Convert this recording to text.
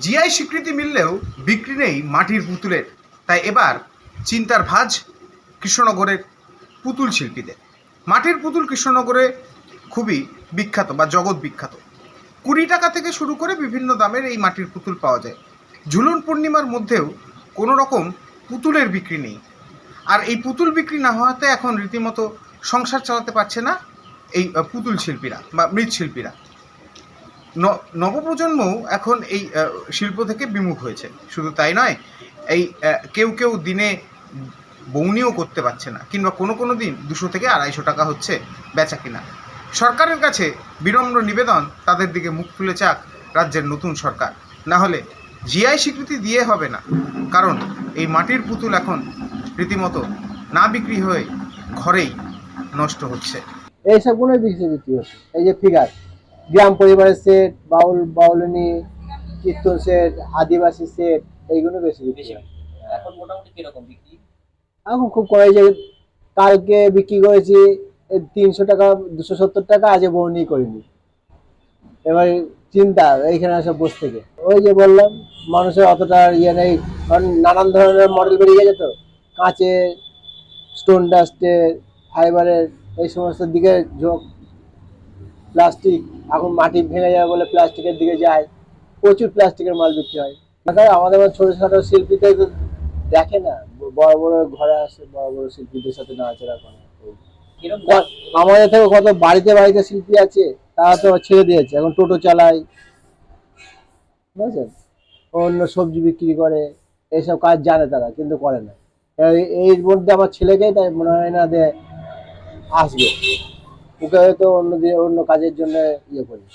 GI স্বীকৃতি মিললেও বিক্রি নেই মাটির পুতুলের, তাই এবার চিন্তার ভাঁজ কৃষ্ণনগরের পুতুল শিল্পীদের। মাটির পুতুল কৃষ্ণনগরে খুবই বিখ্যাত বা জগৎ বিখ্যাত। 20 টাকা থেকে শুরু করে বিভিন্ন দামের এই মাটির পুতুল পাওয়া যায়। ঝুলন পূর্ণিমার মধ্যেও কোনো রকম পুতুলের বিক্রি নেই। আর এই পুতুল বিক্রি না হওয়াতে এখন রীতিমতো সংসার চালাতে পারছে না এই পুতুল শিল্পীরা বা মৃৎশিল্পীরা। নবপ্রজন্মও এখন এই শিল্প থেকে বিমুখ হয়েছে। শুধু তাই নয়, এই কেউ কেউ দিনে বউনিও করতে পারছে না, কিংবা কোনো দিন 200 থেকে 250 টাকা হচ্ছে বেচা কিনা। সরকারের কাছে বিনম্র নিবেদন, তাদের দিকে মুখ তুলে চাক রাজ্যের নতুন সরকার। না হলে জিআই স্বীকৃতি দিয়ে হবে না, কারণ এই মাটির পুতুল এখন রীতিমতো না বিক্রি হয়ে ঘরেই নষ্ট হচ্ছে। এইসবগুলোই বিক্রি হচ্ছে। এই যে ফিগার, গ্রাম পরিবারের সেট, বাউলনি, কীর্তন সেট, আদিবাসী সেট, এইগুলো বেশি বিক্রি হয়। এখন মোটামুটি কিরকম বিক্রি? এখন খুব কমে, যে কালকে বিক্রি করেছি 300 টাকা, 270 টাকা, আজ বউনি করিনি। এবার চিন্তা এইখানে সব বসে থেকে, ওই যে বললাম মানুষের অতটা ইয়ে নেই, কারণ নানান ধরনের মডেল বেরিয়ে গেছে তো, কাঁচের, স্টোন ডাস্টের, ফাইবারের, এই সমস্ত দিকে ঝোঁক। প্লাস্টিক, এখন মাটি ভেঙে যাবে বলে প্লাস্টিকের দিকে যায়, প্রচুর প্লাস্টিকের মাল বিক্রি হয়। আমাদের ছোট ছোট শিল্পীদের দেখে না, বড় বড় ঘরে আসে, বড় বড় শিল্পীদের সাথে নাচড়া করে। আমাদের থেকে কত বাড়িতে বাড়িতে শিল্পী আছে, তারা তো ছেড়ে দিয়েছে, এখন টোটো চালায়, বুঝছেন, অন্য সবজি বিক্রি করে, এইসব কাজ জানে তারা, কিন্তু করে না। এর মধ্যে আমার ছেলেকেই তাই মনে হয় না যে আসবে, ওকে হয়তো অন্য কাজের জন্য ইয়ে করি।